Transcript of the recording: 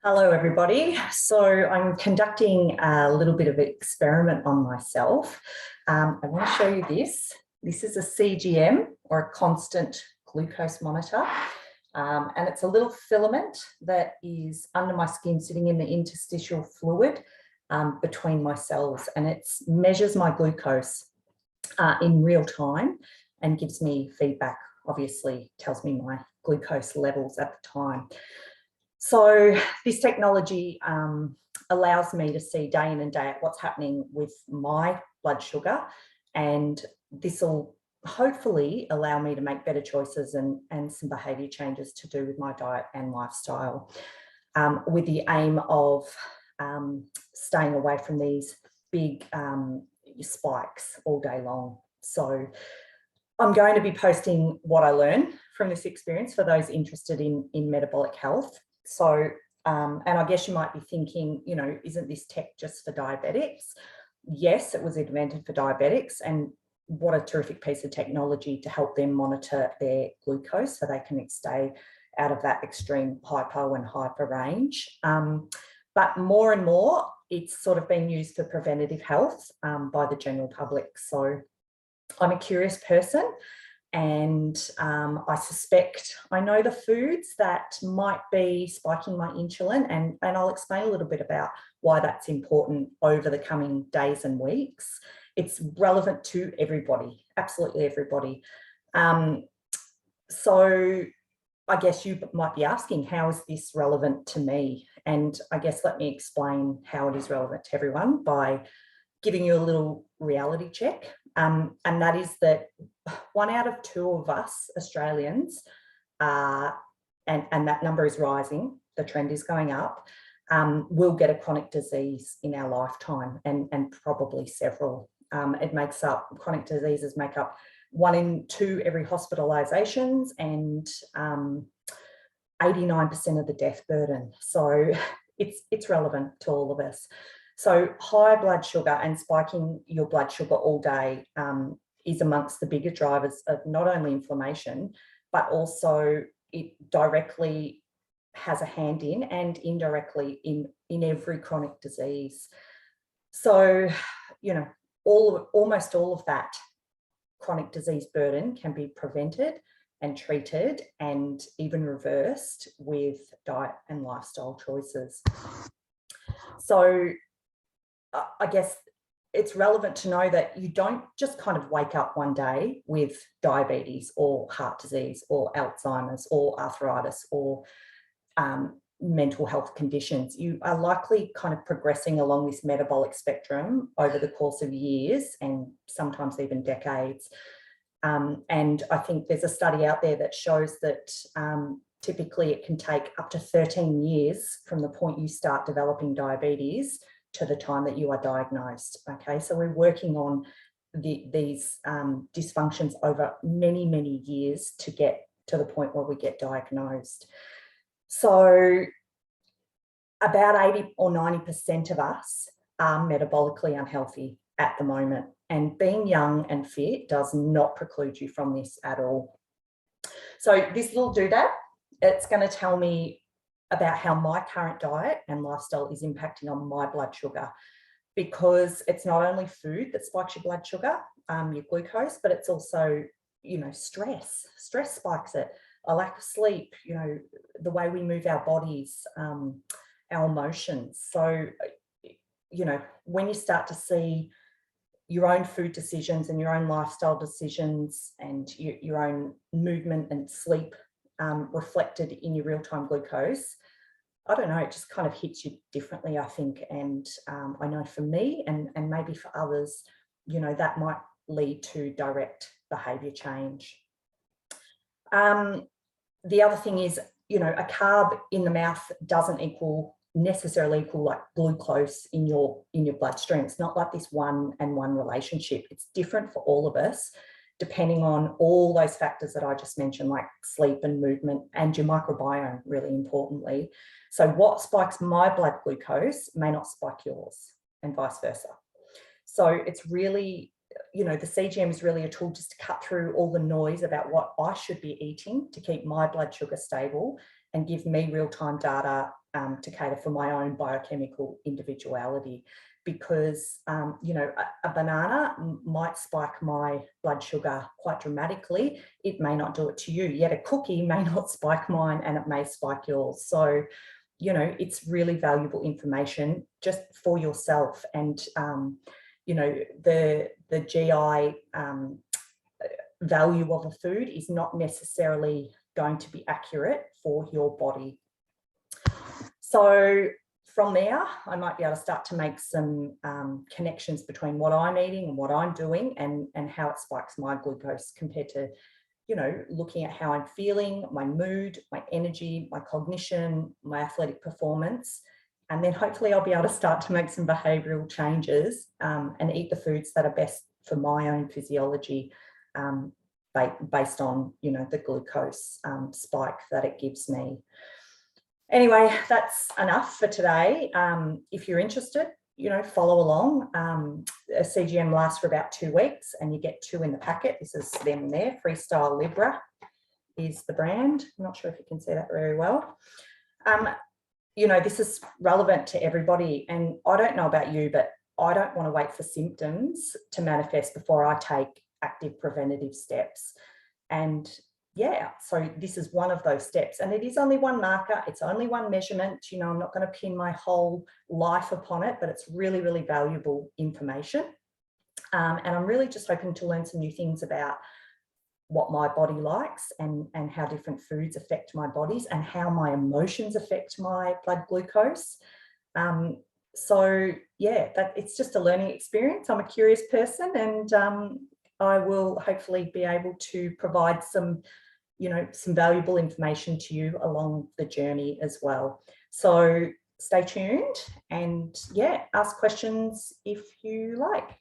Hello, everybody. So I'm conducting a little bit of an experiment on myself. I want to show you this. This is a CGM, or a constant glucose monitor. And it's a little filament that is under my skin, sitting in the interstitial fluid between my cells. And it measures my glucose in real time and gives me feedback, obviously tells me my glucose levels at the time. So this technology allows me to see day in and day out what's happening with my blood sugar, and this will hopefully allow me to make better choices and some behaviour changes to do with my diet and lifestyle, with the aim of staying away from these big spikes all day long. So I'm going to be posting what I learn from this experience for those interested in metabolic health. So, and I guess you might be thinking, you know, isn't this tech just for diabetics? Yes, it was invented for diabetics, and what a terrific piece of technology to help them monitor their glucose so they can stay out of that extreme hypo and hyper range. But more and more, it's sort of being used for preventative health by the general public. So I'm a curious person, and I suspect I know the foods that might be spiking my insulin, and I'll explain a little bit about why that's important over the coming days and weeks. It's relevant to everybody, absolutely everybody. So I guess you might be asking, how is this relevant to me? And I guess let me explain how it is relevant to everyone by giving you a little reality check. And that is that 1 out of 2 of us Australians, and that number is rising, the trend is going up, will get a chronic disease in our lifetime, and probably several. Chronic diseases make up 1 in 2 every hospitalisations, and 89% of the death burden. So it's relevant to all of us. So high blood sugar and spiking your blood sugar all day is amongst the bigger drivers of not only inflammation, but also it directly has a hand in and indirectly in every chronic disease. So, you know, almost all of that chronic disease burden can be prevented and treated and even reversed with diet and lifestyle choices. So I guess it's relevant to know that you don't just kind of wake up one day with diabetes or heart disease or Alzheimer's or arthritis or mental health conditions. You are likely kind of progressing along this metabolic spectrum over the course of years and sometimes even decades. And I think there's a study out there that shows that typically it can take up to 13 years from the point you start developing diabetes to the time that you are diagnosed. Okay, so we're working on these dysfunctions over many, many years to get to the point where we get diagnosed. So about 80 or 90% of us are metabolically unhealthy at the moment, and being young and fit does not preclude you from this at all. So this little doodad, it's going to tell me about how my current diet and lifestyle is impacting on my blood sugar, because it's not only food that spikes your blood sugar, your glucose, but it's also, you know, stress. Stress spikes it, a lack of sleep, you know, the way we move our bodies, our emotions. So, you know, when you start to see your own food decisions and your own lifestyle decisions and your own movement and sleep reflected in your real-time glucose, I don't know, it just kind of hits you differently, I think. And I know for me and maybe for others, you know, that might lead to direct behaviour change. The other thing is, you know, a carb in the mouth doesn't necessarily equal like glucose in your bloodstream. It's not like this one-and-one relationship. It's different for all of us, depending on all those factors that I just mentioned, like sleep and movement and your microbiome, really importantly. So what spikes my blood glucose may not spike yours, and vice versa. So it's really, you know, the CGM is really a tool just to cut through all the noise about what I should be eating to keep my blood sugar stable and give me real-time data to cater for my own biochemical individuality, because, you know, a banana might spike my blood sugar quite dramatically. It may not do it to you, yet a cookie may not spike mine and it may spike yours. So, you know, it's really valuable information just for yourself. And, you know, the GI value of a food is not necessarily going to be accurate for your body. So from there, I might be able to start to make some connections between what I'm eating and what I'm doing, and how it spikes my glucose compared to, you know, looking at how I'm feeling, my mood, my energy, my cognition, my athletic performance. And then hopefully I'll be able to start to make some behavioural changes and eat the foods that are best for my own physiology, based on, you know, the glucose spike that it gives me. Anyway, that's enough for today. If you're interested, you know, follow along. A CGM lasts for about 2 weeks and you get 2 in the packet. This is them there. Freestyle Libra is the brand. I'm not sure if you can see that very well. You know, this is relevant to everybody. And I don't know about you, but I don't want to wait for symptoms to manifest before I take active preventative steps. And yeah, so this is one of those steps, and it is only one marker. It's only one measurement. You know, I'm not going to pin my whole life upon it, but it's really, really valuable information. And I'm really just hoping to learn some new things about what my body likes, and how different foods affect my bodies, and how my emotions affect my blood glucose. So yeah, it's just a learning experience. I'm a curious person, and I will hopefully be able to provide some, you know, some valuable information to you along the journey as well. So stay tuned, and yeah, ask questions if you like.